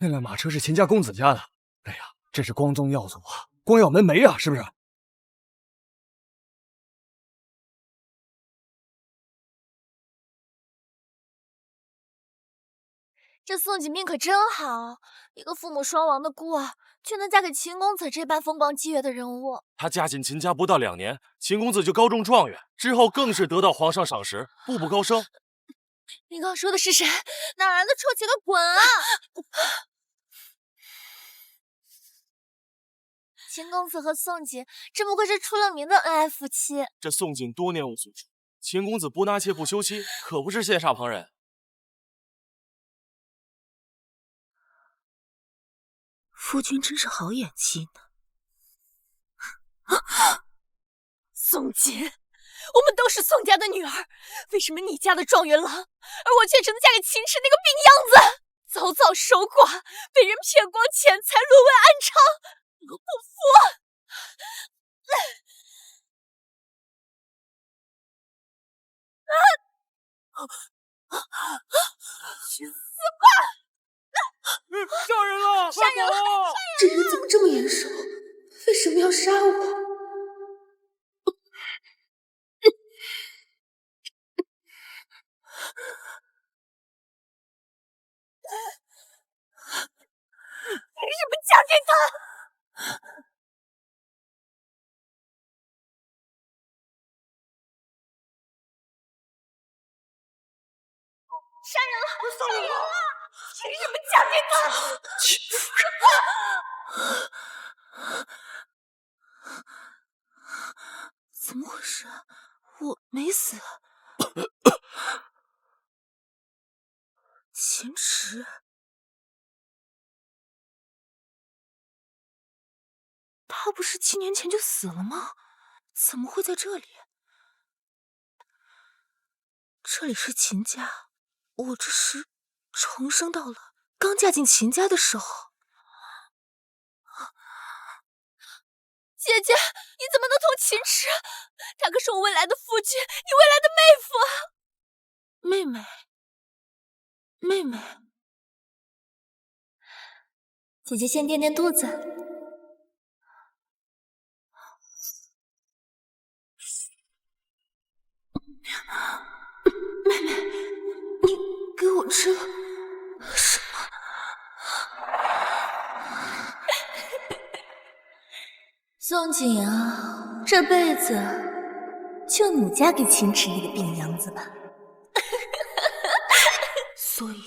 那辆马车是秦家公子家的。哎呀，这是光宗耀祖啊，光耀门楣啊，是不是？这宋锦命可真好，一个父母双亡的孤儿，却能嫁给秦公子这般风光激越的人物。她嫁进秦家不到2年，秦公子就高中状元，之后更是得到皇上赏识，步步高升。你刚说的是谁？哪来的臭茄子滚啊！秦公子和宋锦真不愧是出了名的恩爱夫妻。这宋锦多年无所出，秦公子不纳妾不休妻，可不是羡煞旁人。夫君真是好演技呢。宋锦，我们都是宋家的女儿，为什么你家的状元郎，而我却只能嫁给秦池那个病秧子？早早守寡，被人骗光钱财，沦为安娼，我不服！去死吧！杀人了！杀人了！这人怎么这么眼熟？为什么要杀我？凭什么嫁给他？杀人了！杀人了！凭什么嫁给他？秦夫人，怎么回事？我没死。秦池，他不是7年前就死了吗？怎么会在这里？这里是秦家，我这是重生到了刚嫁进秦家的时候。姐姐，你怎么能同秦池？他可是我未来的夫君，你未来的妹夫啊！妹妹，妹妹，姐姐先垫垫肚子。妹妹，你给我吃了什么？宋锦啊，这辈子就你嫁给秦池那个病秧子吧。所以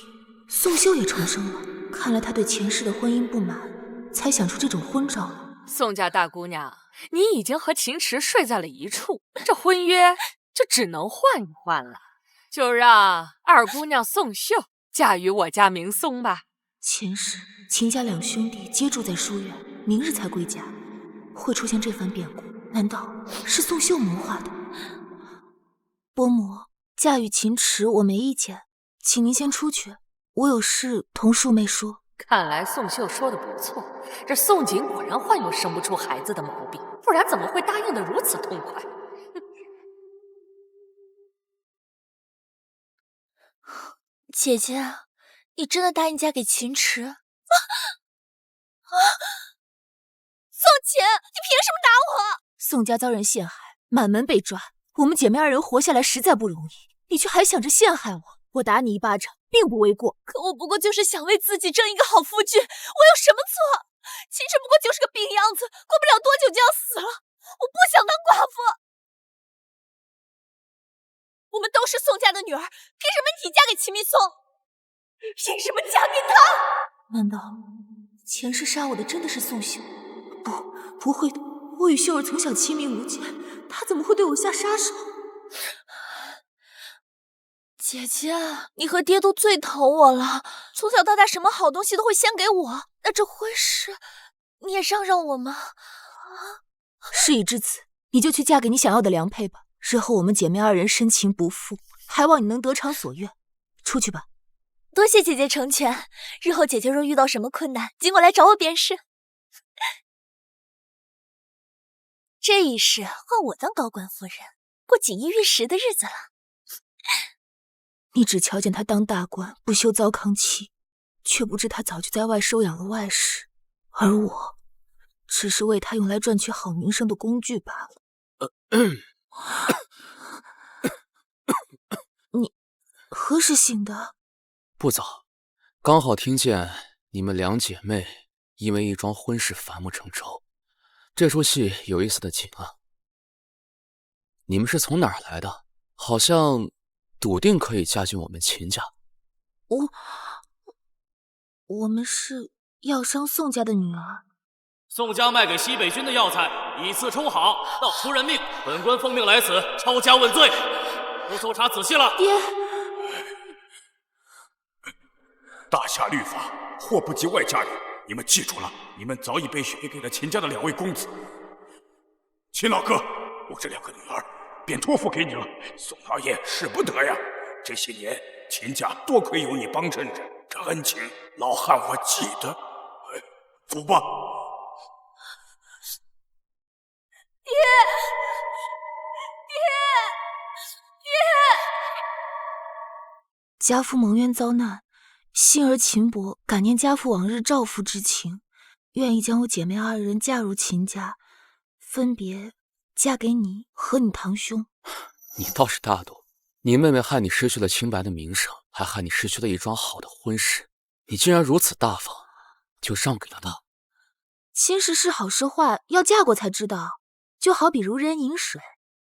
宋秀也重生了，看来他对前世的婚姻不满，才想出这种昏招。宋家大姑娘，你已经和秦池睡在了一处，这婚约就只能换一换了。就让二姑娘宋秀嫁于我家明松吧。前世秦家2兄弟皆住在书院，明日才归家，会出现这番变故，难道是宋秀谋划的？伯母，嫁与秦池我没意见，请您先出去，我有事同庶妹说。看来宋秀说的不错，这宋锦果然患有生不出孩子的毛病，不然怎么会答应的如此痛快？姐姐，你真的答应嫁给秦池？宋锦，你凭什么打我？宋家遭人陷害，满门被抓，我们姐妹2人活下来实在不容易，你却还想着陷害我，我打你1巴掌并不为过。可我不过就是想为自己争一个好夫君，我有什么错？秦池不过就是个病秧子，过不了多久就要死了，我不想当寡妇。我们都是宋家的女儿，凭什么你嫁给秦明松？凭什么嫁给他？难道前世杀我的真的是宋秀？不会的，我与秀儿从小亲密无间，她怎么会对我下杀手？姐姐，你和爹都最疼我了，从小到大什么好东西都会先给我，那这婚事你也让我吗？事已至此，你就去嫁给你想要的良配吧。日后我们姐妹2人深情不负，还望你能得偿所愿。出去吧。多谢姐姐成全，日后姐姐若遇到什么困难，尽管来找我便是。这一世换我当高官夫人，过锦衣玉食的日子了。你只瞧见他当大官，不修糟糠妻，却不知他早就在外收养了外室，而我只是为他用来赚取好名声的工具罢了。你何时醒的？不早，刚好听见你们两姐妹因为一桩婚事反目成仇，这出戏有意思的紧了。你们是从哪儿来的？好像笃定可以嫁进我们秦家。我们是药商宋家的女儿。宋家卖给西北军的药材以次充好，闹出人命，本官奉命来此抄家问罪，都搜查仔细了。爹，大夏律法，祸不及外家人，你们记住了，你们早已被许配给了秦家的2位公子。秦老哥，我这2个女儿便托付给你了。宋老爷使不得呀，这些年秦家多亏有你帮衬着，这恩情老汉我记得。走吧。家父蒙冤遭难，幸而秦伯感念家父往日照拂之情，愿意将我姐妹2人嫁入秦家，分别嫁给你和你堂兄。你倒是大度，你妹妹害你失去了清白的名声，还害你失去了一桩好的婚事，你竟然如此大方，就让给了她。亲事是好是坏，要嫁过才知道，就好比如人饮水，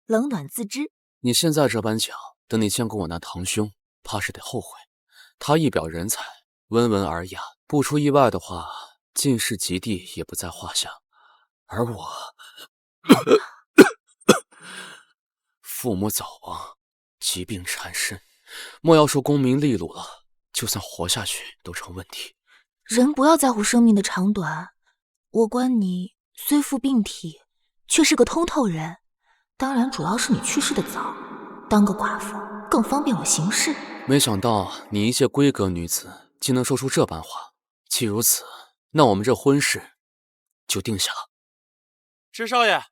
冷暖自知。你现在这般讲，等你见过我那堂兄，怕是得后悔。他一表人才，温文尔雅，不出意外的话，进士及第也不在话下。而我父母早亡，疾病缠身，莫要说功名利禄了，就算活下去都成问题。人不要在乎生命的长短，我观你虽负病体，却是个通透人。当然主要是你去世的早，当个寡妇更方便我行事。没想到你一介闺阁女子竟能说出这般话。既如此，那我们这婚事就定下了。池少爷，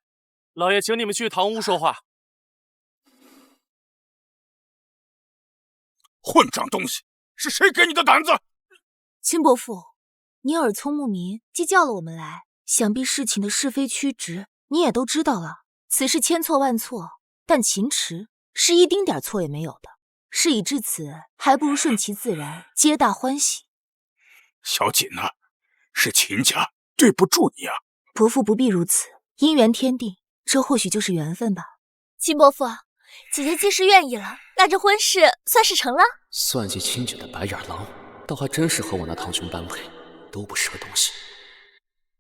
老爷请你们去堂屋说话。混账东西，是谁给你的胆子？秦伯父，你耳聪目明，既叫了我们来，想必事情的是非曲直你也都知道了。此事千错万错，但秦池是一丁点错也没有的。事已至此，还不如顺其自然，皆大欢喜。小锦啊，是秦家对不住你啊。伯父不必如此，姻缘天定，这或许就是缘分吧。秦伯父，姐姐既是愿意了，那这婚事算是成了。算计亲姐的白眼狼，倒还真是和我那堂兄般配，都不是个东西。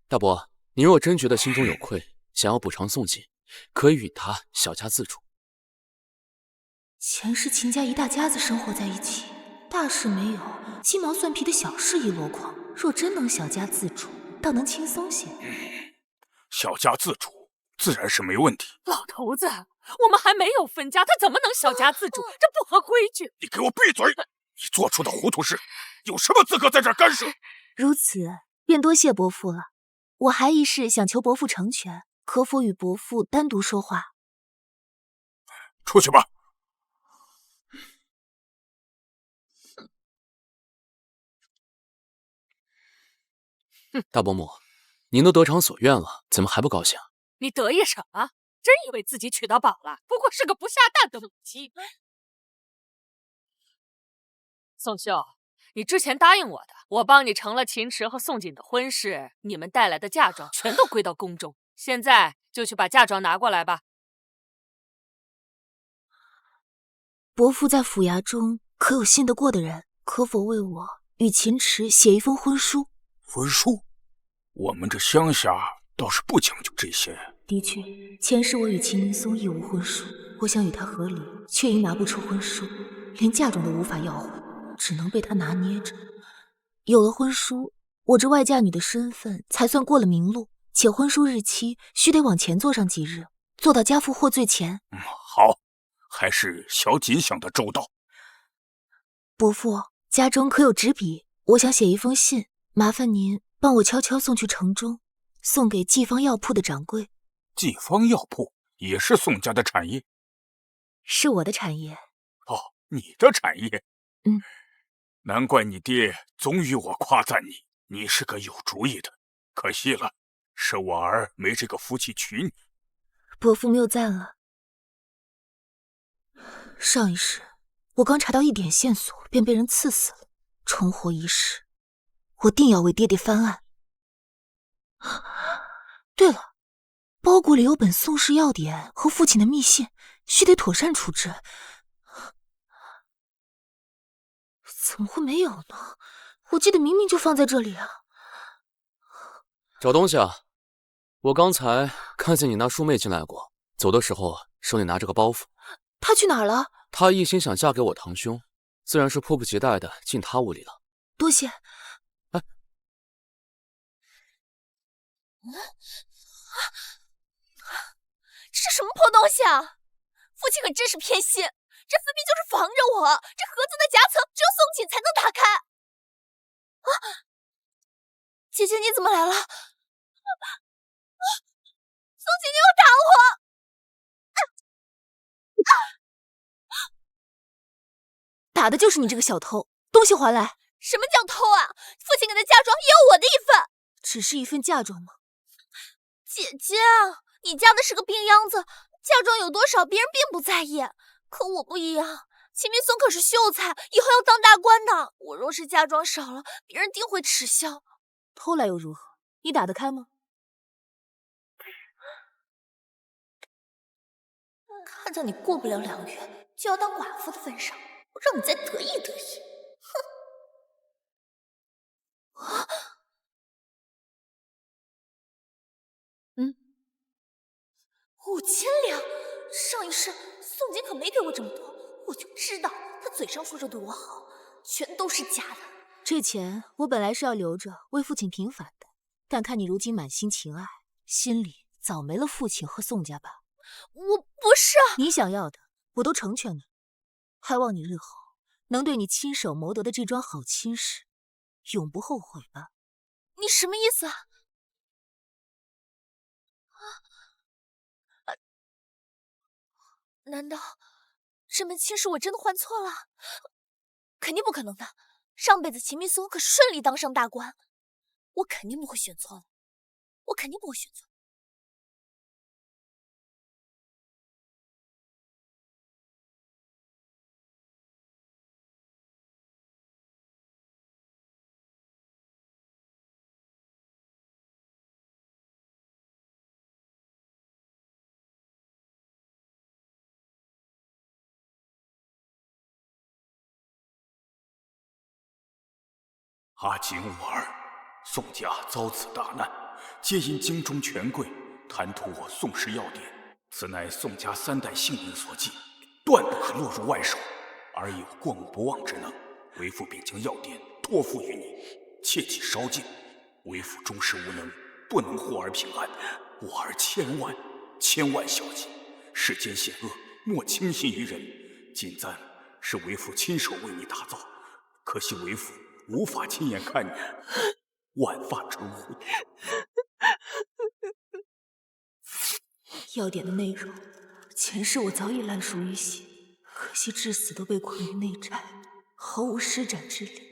大伯，你若真觉得心中有愧，想要补偿宋锦，可以与他小家自主。前世秦家一大家子生活在一起，大事没有，鸡毛蒜皮的小事一箩筐。若真能小家自主，倒能轻松些。小家自主自然是没问题。老头子，我们还没有分家，他怎么能小家自主？这不合规矩。你给我闭嘴！你做出的糊涂事，有什么资格在这儿干涉？如此，便多谢伯父了。我还一事想求伯父成全，可否与伯父单独说话？出去吧。大伯母，您都得偿所愿了，怎么还不高兴？你得意什么？真以为自己娶到宝了？不过是个不下蛋的母鸡。宋秀，你之前答应我的，我帮你成了秦池和宋锦的婚事，你们带来的嫁妆全都归到宫中。现在就去把嫁妆拿过来吧。伯父在府衙中可有信得过的人？可否为我与秦池写一封婚书？婚书？我们这乡下倒是不讲究这些。的确，前世我与秦明松亦无婚书，我想与他和离，却因拿不出婚书，连嫁妆都无法要回，只能被他拿捏着。有了婚书，我这外嫁女的身份才算过了明路，且婚书日期须得往前做上几日，做到家父获罪前。好，还是小锦想得周到。伯父，家中可有纸笔？我想写一封信，麻烦您帮我悄悄送去城中，送给济方药铺的掌柜。济方药铺也是宋家的产业？是我的产业。哦，你的产业。难怪你爹总与我夸赞你，你是个有主意的。可惜了，是我儿没这个福气娶你。伯父谬赞了。上一世，我刚查到一点线索，便被人刺死了。重活一世，我定要为爹爹翻案。对了，包裹里有本宋氏药典和父亲的密信，须得妥善处置。怎么会没有呢？我记得明明就放在这里啊！找东西啊！我刚才看见你那叔妹进来过，走的时候手里拿着个包袱。她去哪儿了？她一心想嫁给我堂兄，自然是迫不及待的进他屋里了。多谢。哎，这是什么破东西啊！父亲可真是偏心，这分明就是防着我。这盒子的夹层只有宋锦才能打开。啊！姐姐你怎么来了？宋锦你要打我！打的就是你这个小偷，东西还来！什么叫偷啊？父亲给的嫁妆也有我的一份。只是一份嫁妆吗？姐姐，你嫁的是个病秧子，嫁妆有多少别人并不在意，可我不一样。秦明松可是秀才，以后要当大官的。我若是嫁妆少了，别人定会耻笑。偷来又如何？你打得开吗？看在你过不了2月就要当寡妇的份上，我让你再得意得意。哼！5000两，上一世宋锦可没给我这么多，我就知道他嘴上说着对我好，全都是假的。这钱我本来是要留着为父亲平反的，但看你如今满心情爱，心里早没了父亲和宋家吧。我不是你想要的，我都成全了，还望你日后能对你亲手谋得的这桩好亲事，永不后悔吧。你什么意思啊？难道这门亲事我真的还错了？肯定不可能的，上辈子秦明松可顺利当上大官，我肯定不会选错了，我肯定不会选错。阿锦我儿，宋家遭此大难，皆因京中权贵贪图我宋氏药典，此乃宋家3代幸运所寄，断不可落入外手，而有过目不忘之能。为父便将药典托付于你，切忌稍尽。为父终是无能，不能护儿平安，我儿千万小心。世间险恶，莫轻信于人。锦簪是为父亲手为你打造，可惜为父无法亲眼看你万发成糊涂。药典的内容，前世我早已烂熟于心，可惜至死都被困于内宅，毫无施展之力。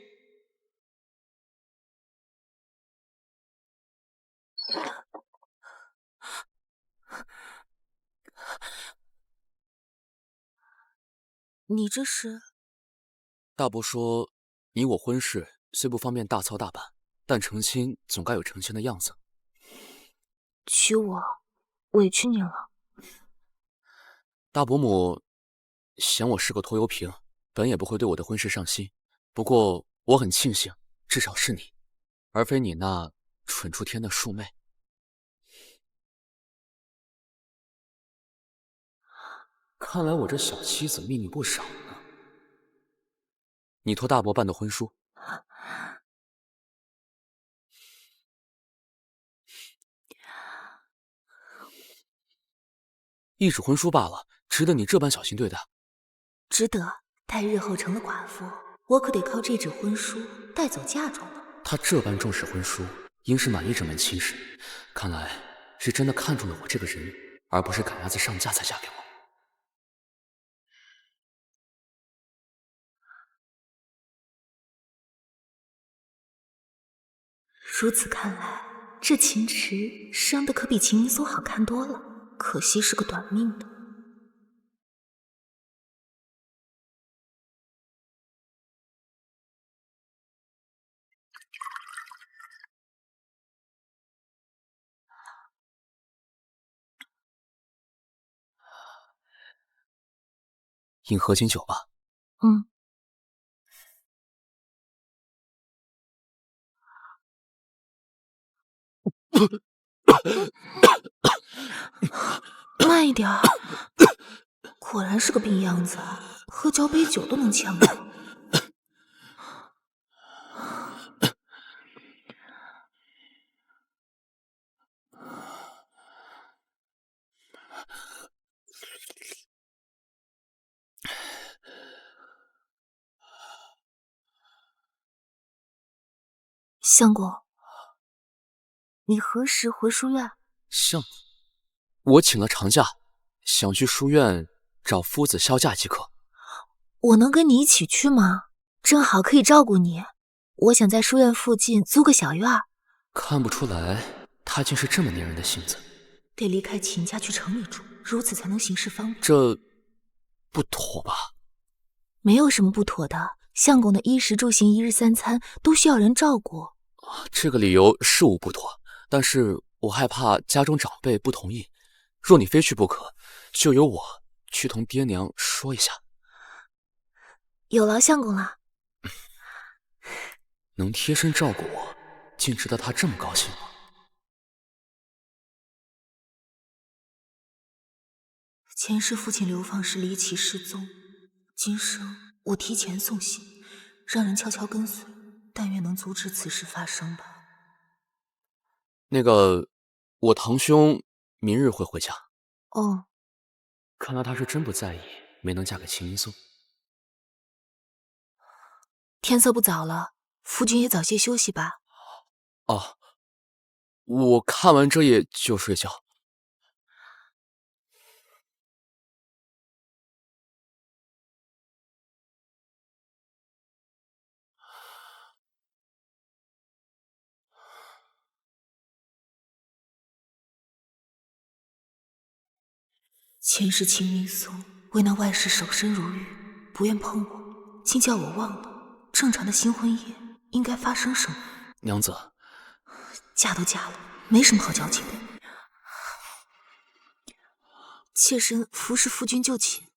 你这是？大伯说，你我婚事虽不方便大操大办，但成亲总该有成亲的样子。娶我，委屈你了。大伯母嫌我是个拖油瓶，本也不会对我的婚事上心。不过我很庆幸，至少是你，而非你那蠢出天的庶妹。看来我这小妻子秘密不少呢。你托大伯办的婚书，一纸婚书罢了，值得你这般小心对待？值得。待日后成了寡妇，我可得靠这纸婚书带走嫁妆了。他这般重视婚书，应是满意这门亲事，看来是真的看中了我这个人，而不是赶鸭子上架才嫁给我。如此看来，这秦池生的可比秦明松好看多了，可惜是个短命的。饮合卺酒吧。嗯。慢一点儿，果然是个病样子，喝交杯酒都能呛到。相公，你何时回书院？相公，我请了长假，想去书院找夫子销假即可。我能跟你一起去吗？正好可以照顾你。我想在书院附近租个小院儿。看不出来，他竟是这么粘人的性子。得离开秦家去城里住，如此才能行事方便。这不妥吧？没有什么不妥的，相公的衣食住行、一日三餐都需要人照顾。这个理由是无不妥，但是我害怕家中长辈不同意。若你非去不可，就由我去同爹娘说一下。有劳相公了。能贴身照顾我，竟值得他这么高兴吗？前世父亲流放时离奇失踪，今生我提前送信，让人悄悄跟随，但愿能阻止此事发生吧。那个，我堂兄明日会回家。哦，看来他是真不在意没能嫁给秦明松。天色不早了，夫君也早些休息吧。哦，我看完这页就睡觉。前世秦明松为那外室守身如玉，不愿碰我，竟叫我忘了正常的新婚夜应该发生什么。娘子，嫁都嫁了，没什么好矫情的。妾身服侍夫君就寝。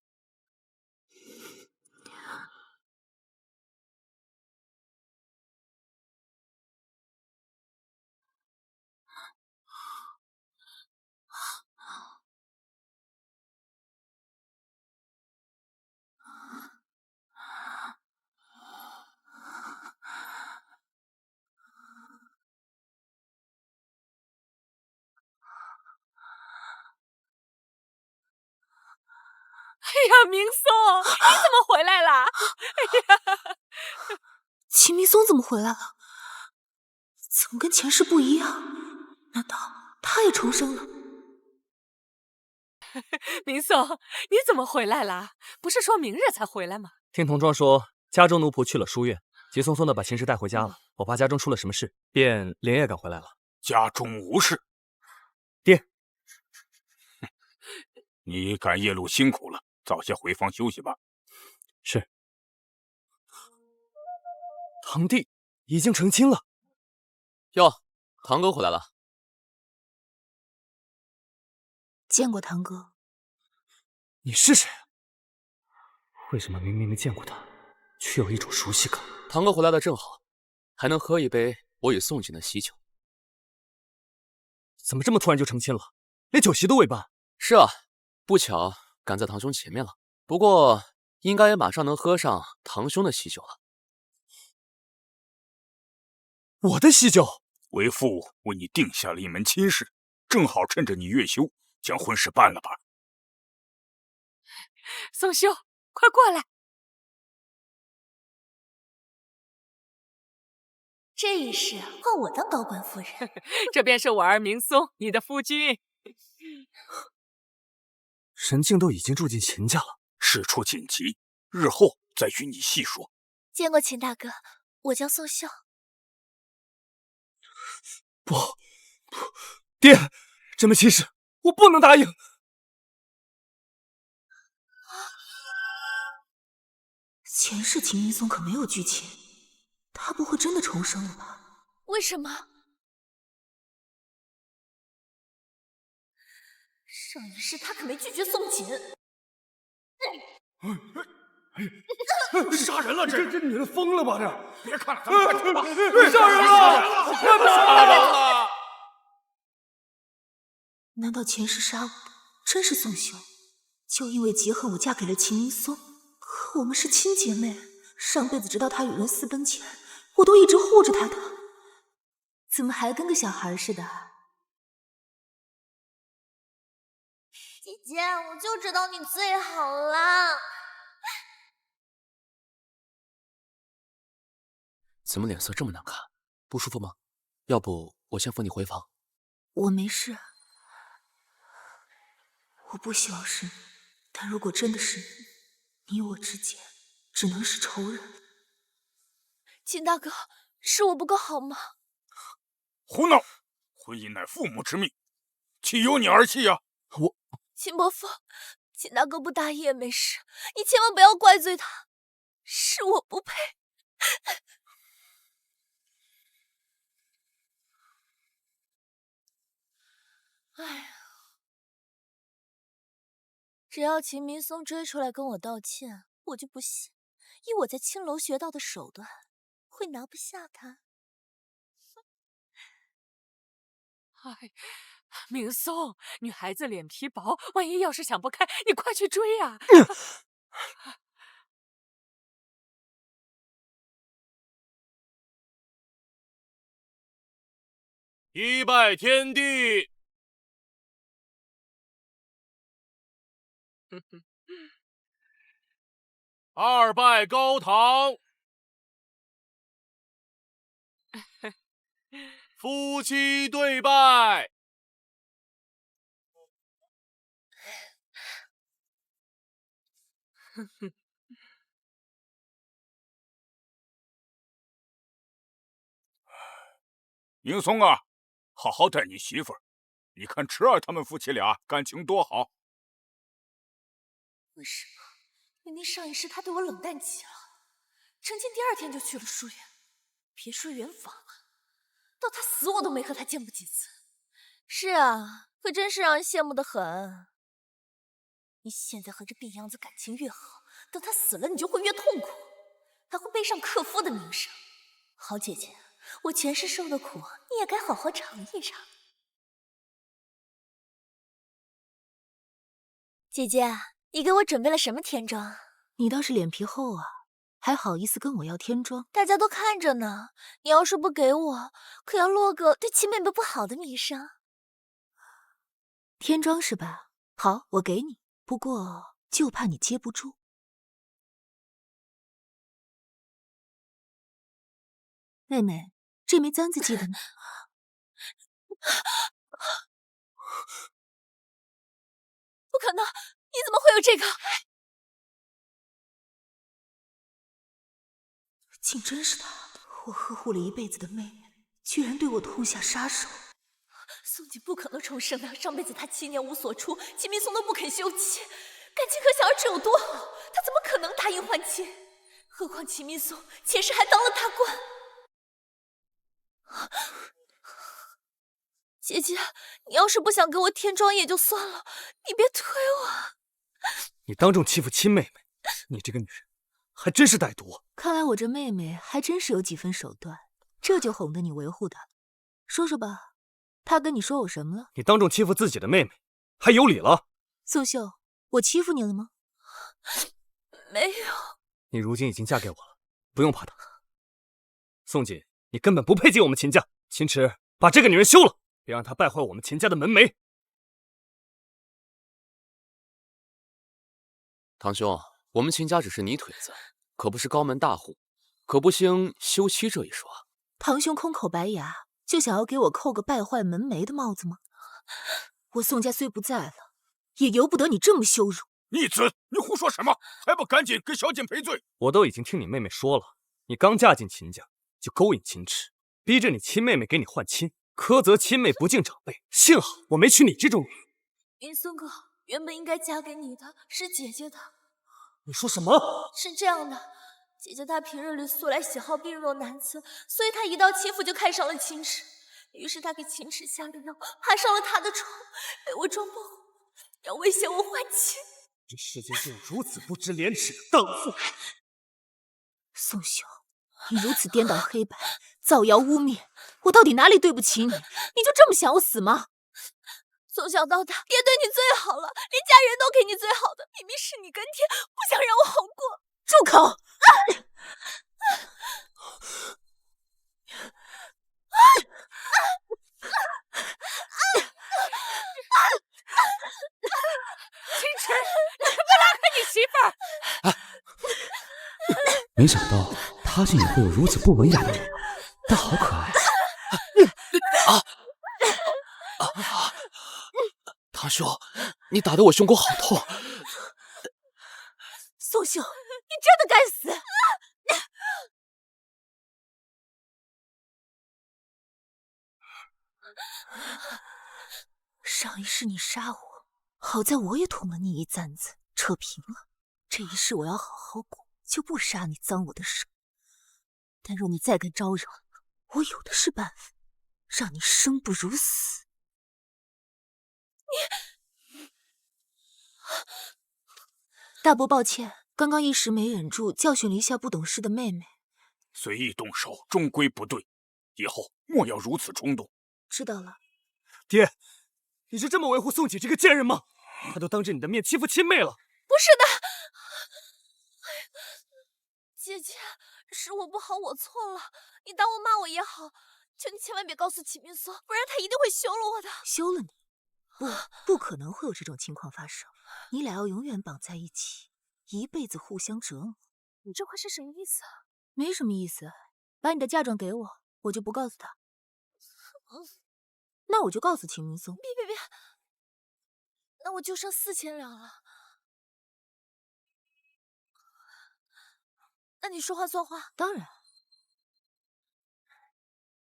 哎呀，明松，你怎么回来了？哎呀，秦明松怎么回来了？怎么跟前世不一样？难道他也重生了？明松，你怎么回来了？不是说明日才回来吗？听童装说，家中奴仆去了书院，急匆匆的把秦氏带回家了。我怕家中出了什么事，便连夜赶回来了。家中无事。爹，你赶夜路辛苦了，早些回房休息吧。是。堂弟已经成亲了。哟，堂哥回来了。见过堂哥。你是谁啊？为什么明明没见过他，却有一种熟悉感？堂哥回来的正好，还能喝一杯我与宋锦的喜酒。怎么这么突然就成亲了？连酒席都未办。是啊，不巧赶在堂兄前面了。不过应该也马上能喝上堂兄的喜酒了。我的喜酒？为父为你定下了一门亲事，正好趁着你月休，将婚事办了吧。宋兄，快过来！这一世换我当高官夫人。这便是我儿明松，你的夫君。神境都已经住进秦家了，事出紧急，日后再与你细说。见过秦大哥，我叫宋秀。爹，这门亲事我不能答应。前世秦明松可没有剧情，他不会真的重生了吧？为什么？上一世他可没拒绝宋锦。杀人了！这女人疯了吧？这别看了，咱们快走吧！杀人了！杀人了！难道前世杀我的真是宋秀？就因为结恨我嫁给了秦明松，可我们是亲姐妹，上辈子直到他与人私奔前，我都一直护着他的，怎么还跟个小孩似的？姐姐，我就知道你最好了。怎么脸色这么难看？不舒服吗？要不我先扶你回房。我没事，我不希望是你，但如果真的是你，你我之间只能是仇人。秦大哥，是我不够好吗？胡闹！婚姻乃父母之命，岂有你儿戏呀？秦伯父，秦大哥不答应也没事，你千万不要怪罪他，是我不配。哎呀，只要秦明松追出来跟我道歉，我就不信，以我在青楼学到的手段，会拿不下他。哎，明松，女孩子脸皮薄，万一要是想不开，你快去追啊！一拜天地，二拜高堂，夫妻对拜。明松啊，好好待你媳妇儿。你看池儿他们夫妻俩感情多好。为什么？明明上一世他对我冷淡极了，成亲第2天就去了书院，别说圆房了，到他死我都没和他见过几次。是啊，可真是让人羡慕的很。你现在和这病秧子感情越好，等他死了你就会越痛苦，还会背上克夫的名声。好姐姐，我前世受的苦，你也该好好尝一尝。姐姐，你给我准备了什么天妆？你倒是脸皮厚啊，还好意思跟我要天妆？大家都看着呢，你要是不给我，可要落个对秦妹妹不好的名声。天妆是吧？好，我给你，不过就怕你接不住。妹妹，这枚簪子记得吗？不可能！你怎么会有这个？竟真是他！我呵护了一辈子的妹妹，居然对我痛下杀手。宋锦不可能重生的，上辈子他7年无所出，秦明松都不肯休妻，感情可想而知有多好，他怎么可能答应换妻？何况秦明松前世还当了大官。姐姐，你要是不想给我添妆也就算了，你别推我。你当众欺负亲妹妹，你这个女人还真是歹毒。看来我这妹妹还真是有几分手段，这就哄得你维护她。说说吧，她跟你说我什么了？你当众欺负自己的妹妹，还有理了？素秀，我欺负你了吗？没有。你如今已经嫁给我了，不用怕她。宋锦，你根本不配进我们秦家。秦池，把这个女人休了，别让她败坏我们秦家的门楣。堂兄，我们秦家只是泥腿子，可不是高门大户，可不兴休妻这一说。堂兄空口白牙，就想要给我扣个败坏门楣的帽子吗？我宋家虽不在了，也由不得你这么羞辱。逆子，你胡说什么？还不赶紧给小锦赔罪！我都已经听你妹妹说了，你刚嫁进秦家就勾引秦池，逼着你亲妹妹给你换亲，苛责亲妹，不敬长辈。幸好我没娶你这种女人。云松哥，原本应该嫁给你的是姐姐的。你说什么？是这样的，姐姐她平日里素来喜好病弱男子，所以她一到欺负就看上了秦池。于是她给秦池下了药，爬上了他的床，被我装包，要威胁我还钱。这世界上有如此不知廉耻的荡妇！宋秀，你如此颠倒黑白，造谣污蔑，我到底哪里对不起你？你就这么想我死吗？从小到大，爹对你最好了，连家人都给你最好的，明明是你跟爹不想让我好过。住口！秦池，你快拉开你媳妇儿！没想到他竟也会有如此不文雅的女儿，但好可爱。堂兄，你打得我胸口好痛。宋秀，你真的该死！上一世你杀我，好在我也捅了你一簪子，扯平了。这一世我要好好过，就不杀你脏我的手。但若你再敢招惹，我有的是办法，让你生不如死。大伯，抱歉，刚刚一时没忍住，教训了一下不懂事的妹妹。随意动手终归不对，以后莫要如此冲动。知道了。爹，你是这么维护宋姐这个贱人吗？她都当着你的面欺负亲妹了。不是的，姐姐，是我不好，我错了。你当我骂我也好，求你千万别告诉启明松，不然他一定会休了我的。休了你？不可能会有这种情况发生。你俩要永远绑在一起，一辈子互相折磨。你这话是什么意思啊？没什么意思，把你的嫁妆给我，我就不告诉他。那我就告诉秦明松。别，那我就剩4000两了。那你说话算话。当然。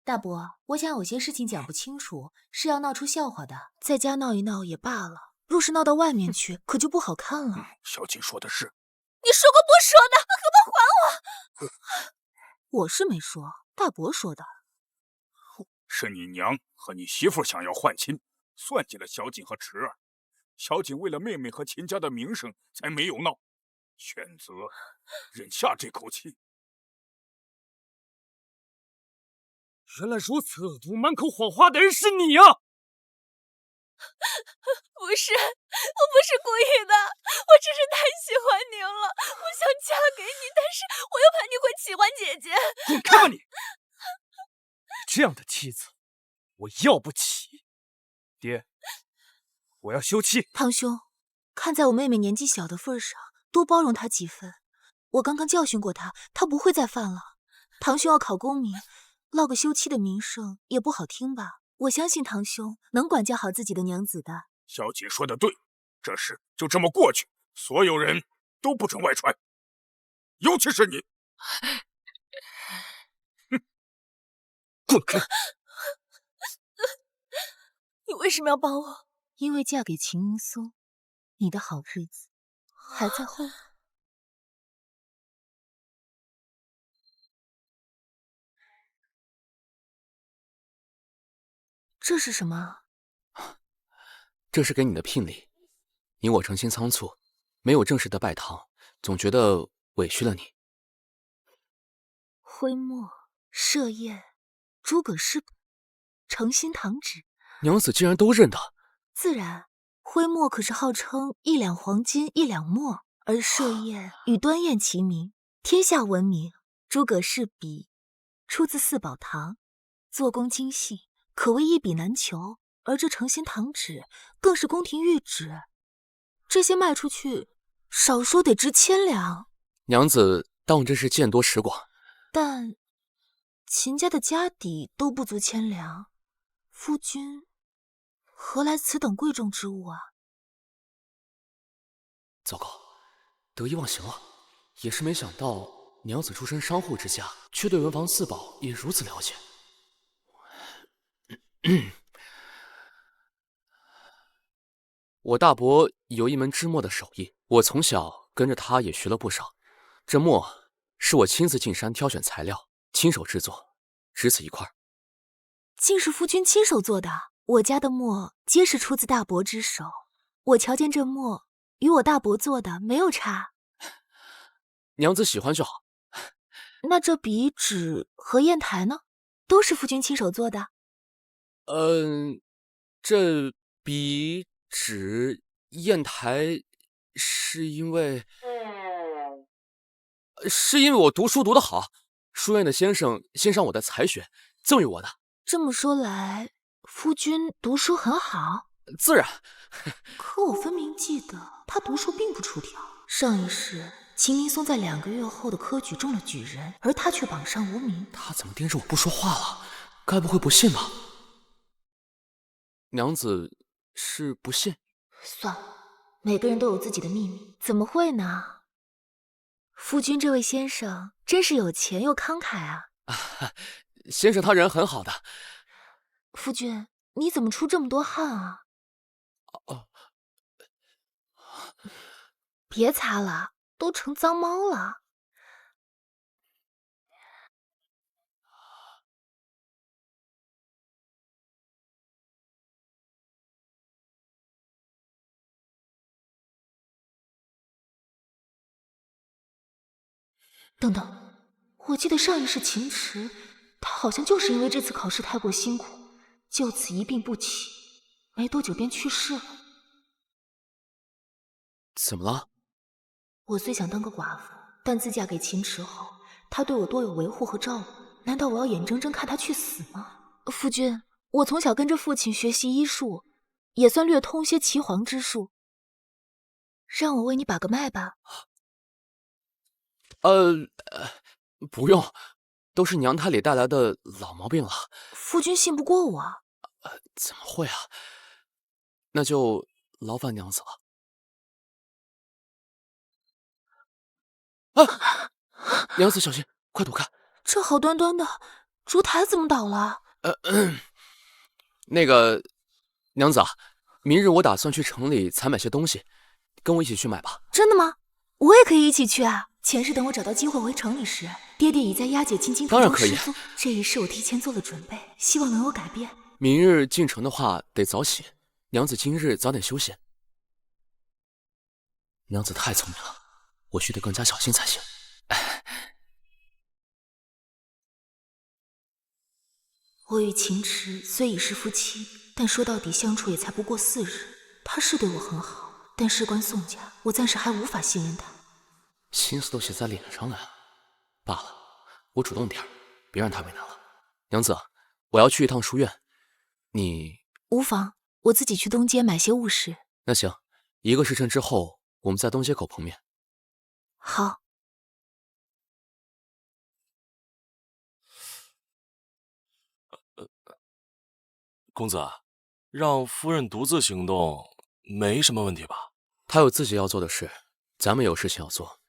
大伯，我想有些事情讲不清楚，是要闹出笑话的，在家闹一闹也罢了，若是闹到外面去，可就不好看了。小锦说的是。你说过不说的，可不还我！我是没说，大伯说的。是你娘和你媳妇想要换亲，算计了小锦和池儿。小锦为了妹妹和秦家的名声，才没有闹，选择忍下这口气。原来如此恶毒、满口谎话的人是你啊！不是，我不是故意的，我只是太喜欢您了，我想嫁给你，但是我又怕你会喜欢姐姐。滚开吧你！这样的妻子，我要不起。爹，我要休妻。堂兄，看在我妹妹年纪小的份上，多包容她几分。我刚刚教训过她，她不会再犯了。堂兄要考功名，落个休妻的名声也不好听吧？我相信堂兄能管教好自己的娘子的。小锦说的对，这事就这么过去，所有人都不准外传，尤其是你。滚开！你为什么要帮我？因为嫁给秦明松，你的好日子还在后。这是什么？这是给你的聘礼。你我成亲仓促，没有正式的拜堂，总觉得委屈了你。徽墨、设宴、诸葛饰本、诚心堂旨，娘子竟然都认得。自然，徽墨可是号称1两黄金1两墨，而设宴与端砚齐名，天下闻名。诸葛饰笔出自四宝堂，做工精细，可谓一笔难求。而这诚心堂旨更是宫廷御旨，这些卖出去，少说得值1000两。娘子当我这是见多识广，但秦家的家底都不足1000两，夫君何来此等贵重之物啊？糟糕，得意忘形了。也是没想到娘子出身商户之家，却对文房四宝也如此了解。我大伯有一门制墨的手艺，我从小跟着他也学了不少。这墨是我亲自进山挑选材料，亲手制作，只此一块。竟是夫君亲手做的？我家的墨皆是出自大伯之手，我瞧见这墨与我大伯做的没有差。娘子喜欢就好。那这笔、纸和砚台呢？都是夫君亲手做的？这笔、纸、砚台是因为我读书读得好，书院的先生欣赏我的才学，赠予我的。这么说来，夫君读书很好？自然。可我分明记得他读书并不出挑。上一世，秦明松在2个月后的科举中了举人，而他却榜上无名。他怎么盯着我不说话了？该不会不信吧？娘子是不信？算了，每个人都有自己的秘密，怎么会呢？夫君这位先生真是有钱又慷慨啊！先生他人很好的。夫君，你怎么出这么多汗啊？别擦了，都成脏猫了。等等，我记得上一世秦池，他好像就是因为这次考试太过辛苦，就此一病不起，没多久便去世了。怎么了？我虽想当个寡妇，但自嫁给秦池后，他对我多有维护和照顾，难道我要眼睁睁看他去死吗？夫君，我从小跟着父亲学习医术，也算略通些岐黄之术，让我为你把个脉吧。不用，都是娘胎里带来的老毛病了。夫君信不过我？怎么会啊？那就劳烦娘子了。娘子小心，快躲开！这好端端的烛台怎么倒了？那个娘子啊，明日我打算去城里采买些东西，跟我一起去买吧。真的吗？我也可以一起去啊。前世等我找到机会回城里时，爹爹已在押解青青途中失踪。这一世我提前做了准备，希望能有改变。明日进城的话得早起，娘子今日早点休息。娘子太聪明了，我须得更加小心才行。我与秦池虽已是夫妻，但说到底相处也才不过4日。他是对我很好，但事关宋家，我暂时还无法信任他。心思都写在脸上了呀。罢了，我主动点儿，别让他为难了。娘子，我要去一趟书院，你……无妨，我自己去东街买些物事。那行，1个时辰之后，我们在东街口碰面。好。公子，让夫人独自行动，没什么问题吧？她有自己要做的事，咱们有事情要做。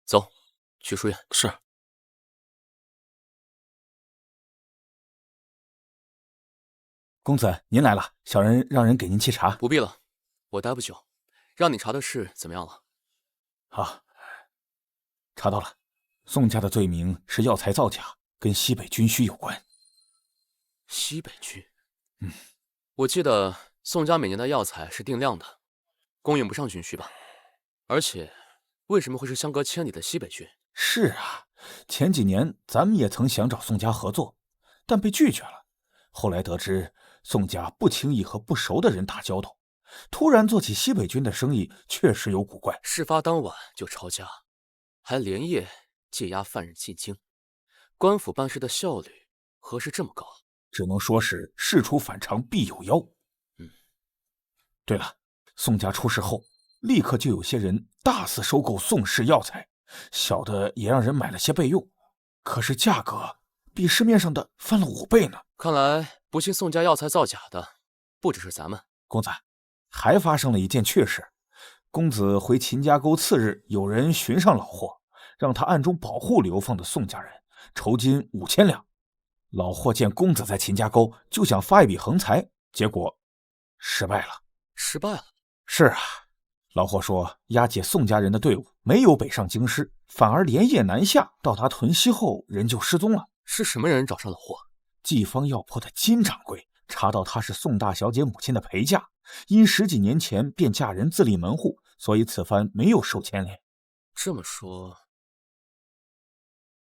走，去书院。是。公子，您来了，小人让人给您沏茶。不必了，我待不久。让你查的事怎么样了？好，查到了，宋家的罪名是药材造假，跟西北军需有关。西北军？我记得宋家每年的药材是定量的，供应不上军需吧？而且，为什么会是相隔千里的西北军？是啊，前几年咱们也曾想找宋家合作，但被拒绝了。后来得知宋家不轻易和不熟的人打交道，突然做起西北军的生意，确实有古怪。事发当晚就抄家，还连夜借押犯人进京，官府办事的效率何时这么高？只能说是事出反常必有妖。对了，宋家出事后，立刻就有些人大肆收购宋氏药材，小的也让人买了些备用，可是价格比市面上的翻了5倍呢。看来不信宋家药材造假的不只是咱们。公子，还发生了一件趣事。公子回秦家沟次日，有人寻上老货，让他暗中保护流放的宋家人，酬金5000两。老霍见公子在秦家沟，就想发一笔横财，结果失败了。失败了？是啊，老霍说押解宋家人的队伍没有北上京师，反而连夜南下，到达屯溪后人就失踪了。是什么人找上老霍？济方药铺的金掌柜，查到她是宋大小姐母亲的陪嫁，因10几年前便嫁人自立门户，所以此番没有受牵连。这么说，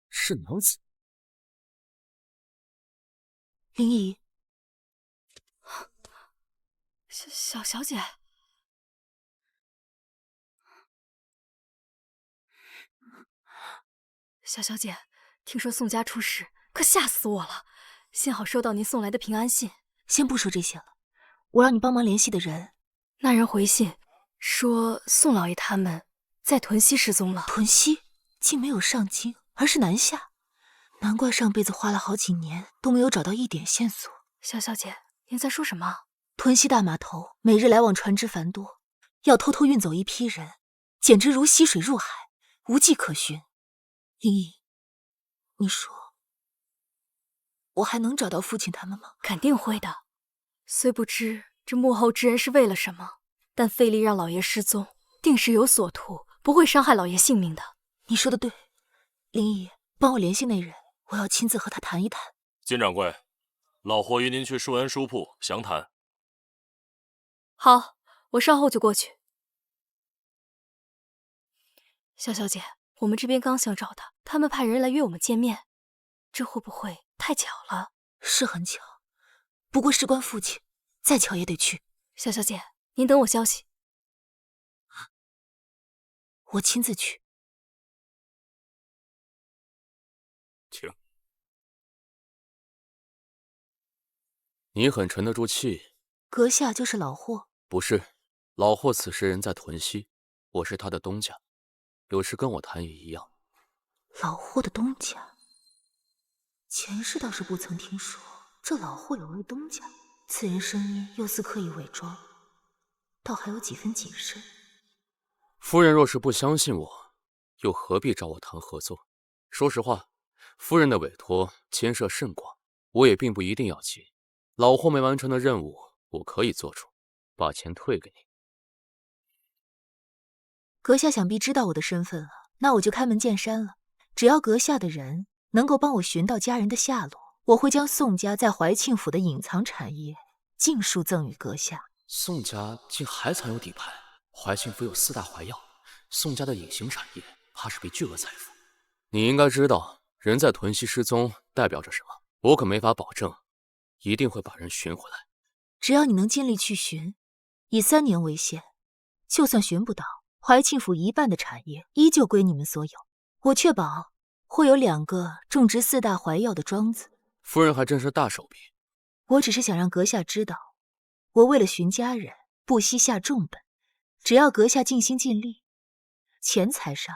是娘子。灵姨，小姐，小姐，听说宋家出事，可吓死我了。幸好收到您送来的平安信。先不说这些了，我让你帮忙联系的人，那人回信说宋老爷他们在屯溪失踪了。屯溪竟没有上京，而是南下，难怪上辈子花了好几年都没有找到一点线索。小姐，您在说什么？屯溪大码头每日来往船只繁多，要偷偷运走一批人，简直如溪水入海，无迹可寻。灵姨，你说我还能找到父亲他们吗？肯定会的。虽不知这幕后之人是为了什么，但费力让老爷失踪，定是有所图，不会伤害老爷性命的。你说的对，灵姨，帮我联系那人，我要亲自和他谈一谈。金掌柜，老霍约您去顺安书铺详谈。好，我稍后就过去。小姐，我们这边刚想找他，他们派人来约我们见面，这会不会太巧了？是很巧，不过事关父亲，再巧也得去。小姐，您等我消息。我亲自去。请。你很沉得住气。阁下就是老霍？不是，老霍此时人在屯溪，我是他的东家，有事跟我谈也一样。老霍的东家？前世倒是不曾听说这老霍有位东家，此人声音又似刻意伪装，倒还有几分谨慎。夫人若是不相信我，又何必找我谈合作？说实话，夫人的委托牵涉甚广，我也并不一定要接。老霍没完成的任务，我可以做出，把钱退给你。阁下想必知道我的身份了，那我就开门见山了。只要阁下的人能够帮我寻到家人的下落，我会将宋家在怀庆府的隐藏产业尽数赠与阁下。宋家竟还藏有底牌？怀庆府有4大怀药，宋家的隐形产业怕是笔巨额财富。你应该知道，人在屯溪失踪代表着什么。我可没法保证一定会把人寻回来。只要你能尽力去寻，以3年为限，就算寻不到，怀庆府一半的产业依旧归你们所有。我确保会有2个种植4大怀药的庄子。夫人还真是大手笔。我只是想让阁下知道，我为了寻家人，不惜下重本。只要阁下尽心尽力，钱财上，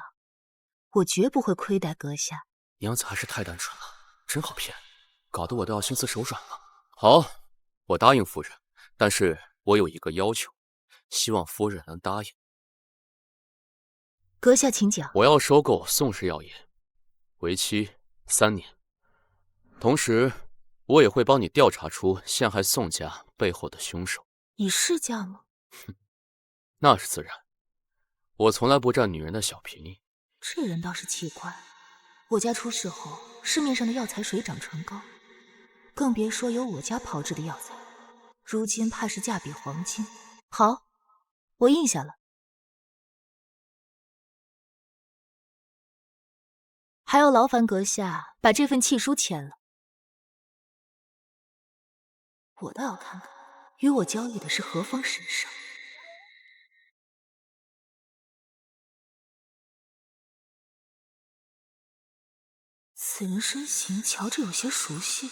我绝不会亏待阁下。娘子还是太单纯了，真好骗，搞得我都要心慈手软了。好，我答应夫人，但是我有一个要求，希望夫人能答应。阁下请讲。我要收购宋氏药业，为期3年。同时，我也会帮你调查出陷害宋家背后的凶手。以市价吗？那是自然，我从来不占女人的小便宜。这人倒是奇怪，我家出事后，市面上的药材水涨船高，更别说有我家炮制的药材，如今怕是价比黄金。好，我应下了。还要劳烦阁下把这份契书签了。我倒要看看，与我交易的是何方神圣。此人身形瞧着有些熟悉，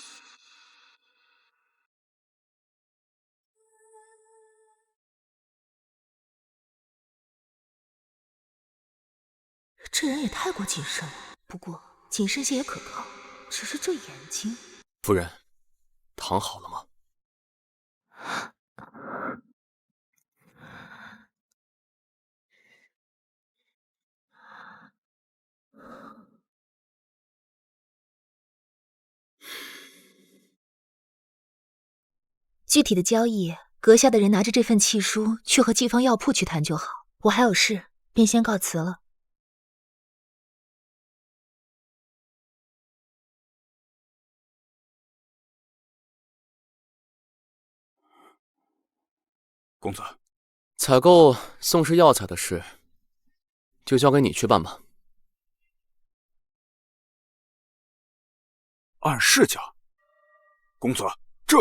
这人也太过谨慎了。不过谨慎些也可靠，只是这眼睛……夫人，躺好了吗？具体的交易，阁下的人拿着这份契书去和季方药铺去谈就好。我还有事，便先告辞了。公子，采购宋氏药材的事，就交给你去办吧。按世家，公子，这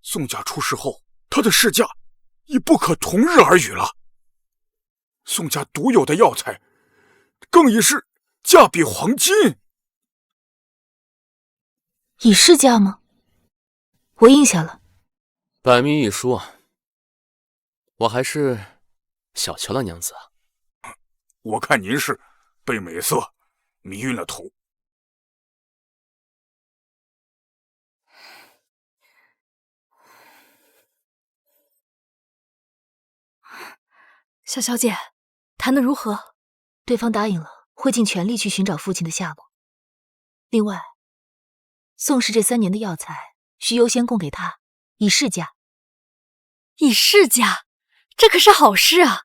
宋家出事后，他的世价已不可同日而语了。宋家独有的药材，更已是价比黄金。以市价吗？我应下了。百密一疏啊，我还是小瞧了娘子啊。我看您是被美色迷晕了头。小小姐，谈得如何？对方答应了，会尽全力去寻找父亲的下落。另外，宋氏这3年的药材需优先供给他，以市价。以市价，这可是好事啊！